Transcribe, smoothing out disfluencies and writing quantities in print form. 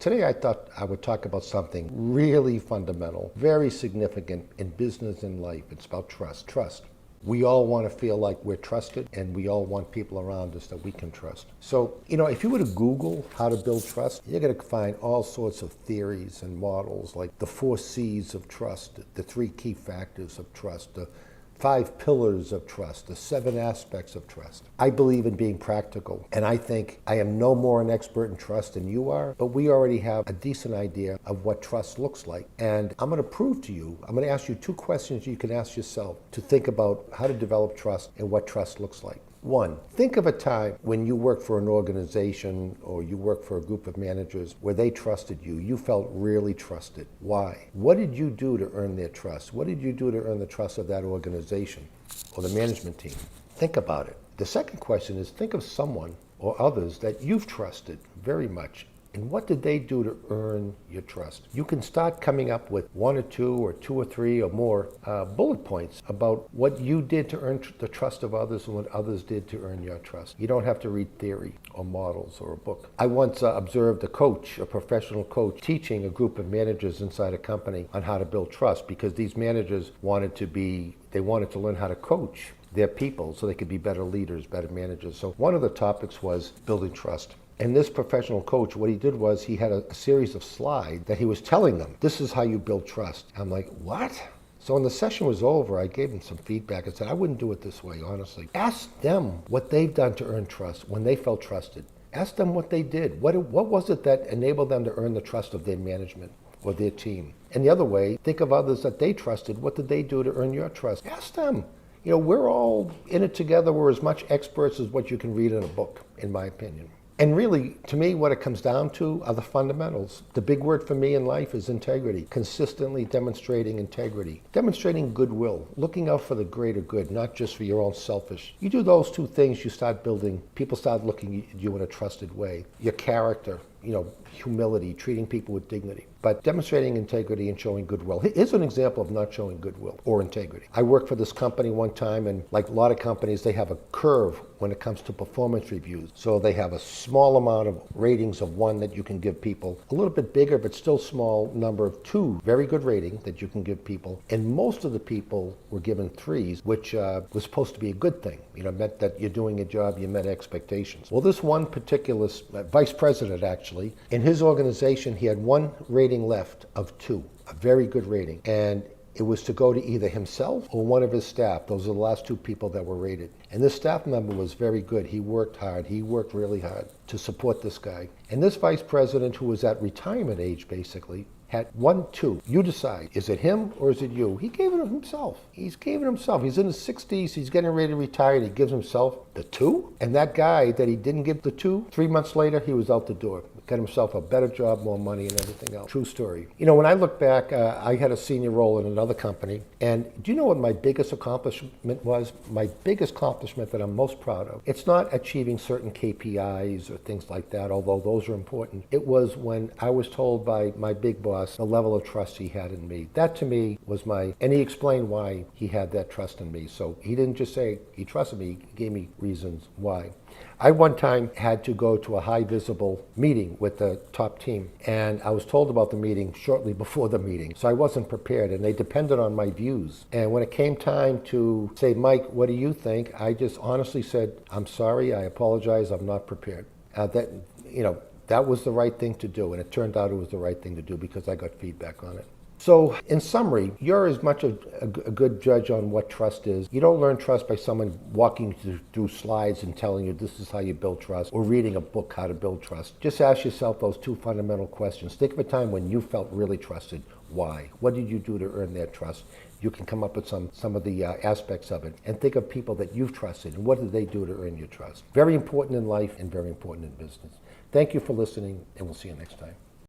Today I thought I would talk about something really fundamental, very significant in business and life. It's about trust. Trust. We all want to feel like we're trusted, and we all want people around us that we can trust. So, if you were to Google how to build trust, you're going to find all sorts of theories and models like the 4 C's of trust, the 3 key factors of trust, the 5 pillars of trust, the 7 aspects of trust. I believe in being practical, and I think I am no more an expert in trust than you are, but we already have a decent idea of what trust looks like. And I'm going to prove to you, I'm going to ask you 2 questions you can ask yourself to think about how to develop trust and what trust looks like. 1, think of a time when you worked for an organization or you worked for a group of managers where they trusted you. You felt really trusted. Why? What did you do to earn their trust? What did you do to earn the trust of that organization or the management team? Think about it. The second question is, think of someone or others that you've trusted very much. And what did they do to earn your trust? You can start coming up with 1 or 2 or 2 or 3 or more bullet points about what you did to earn the trust of others and what others did to earn your trust. You don't have to read theory or models or a book. I once observed a professional coach, teaching a group of managers inside a company on how to build trust, because these managers wanted to learn how to coach their people so they could be better leaders, better managers. So one of the topics was building trust. And this professional coach, what he did was he had a series of slides that he was telling them, this is how you build trust. I'm like, what? So when the session was over, I gave him some feedback and said, I wouldn't do it this way, honestly. Ask them what they've done to earn trust when they felt trusted. Ask them what they did. What was it that enabled them to earn the trust of their management or their team? And the other way, think of others that they trusted. What did they do to earn your trust? Ask them. We're all in it together. We're as much experts as what you can read in a book, in my opinion. And really, to me, what it comes down to are the fundamentals. The big word for me in life is integrity. Consistently demonstrating integrity. Demonstrating goodwill. Looking out for the greater good, not just for your own selfish. You do those 2 things, you start building, people start looking at you in a trusted way. Your character, humility, treating people with dignity. But demonstrating integrity and showing goodwill. Here's an example of not showing goodwill or integrity. I worked for this company one time, and like a lot of companies, they have a curve when it comes to performance reviews. So they have a small amount of ratings of 1 that you can give people, a little bit bigger but still small number of 2 very good rating that you can give people. And most of the people were given 3s, which was supposed to be a good thing. Meant that you're doing a job, you met expectations. Well, this one particular vice president, actually, in his organization, he had 1 rating left of 2, a very good rating. And it was to go to either himself or one of his staff. Those are the last 2 people that were rated. And this staff member was very good. He worked hard. He worked really hard to support this guy. And this vice president, who was at retirement age, basically, had 1, 2. You decide, is it him or is it you? He gave it himself. He's gave it himself. He's in his 60s. He's getting ready to retire. He gives himself the 2. And that guy that he didn't give the 2, 3 months later, he was out the door. Got himself a better job, more money, and everything else. True story. When I look back, I had a senior role in another company. And do you know what my biggest accomplishment was? My biggest accomplishment that I'm most proud of. It's not achieving certain KPIs or things like that, although those are important. It was when I was told by my big boss the level of trust he had in me. That to me was and he explained why he had that trust in me. So he didn't just say he trusted me, he gave me reasons why. I one time had to go to a high visible meeting with the top team, and I was told about the meeting shortly before the meeting, so I wasn't prepared, and they depended on my views. And when it came time to say, Mike, what do you think? I just honestly said, I'm sorry, I apologize, I'm not prepared. That was the right thing to do, and it turned out it was the right thing to do because I got feedback on it. So in summary, you're as much a good judge on what trust is. You don't learn trust by someone walking you through slides and telling you this is how you build trust, or reading a book how to build trust. Just ask yourself those 2 fundamental questions. Think of a time when you felt really trusted. Why? What did you do to earn their trust? You can come up with some of the aspects of it. And think of people that you've trusted and what did they do to earn your trust. Very important in life and very important in business. Thank you for listening, and we'll see you next time.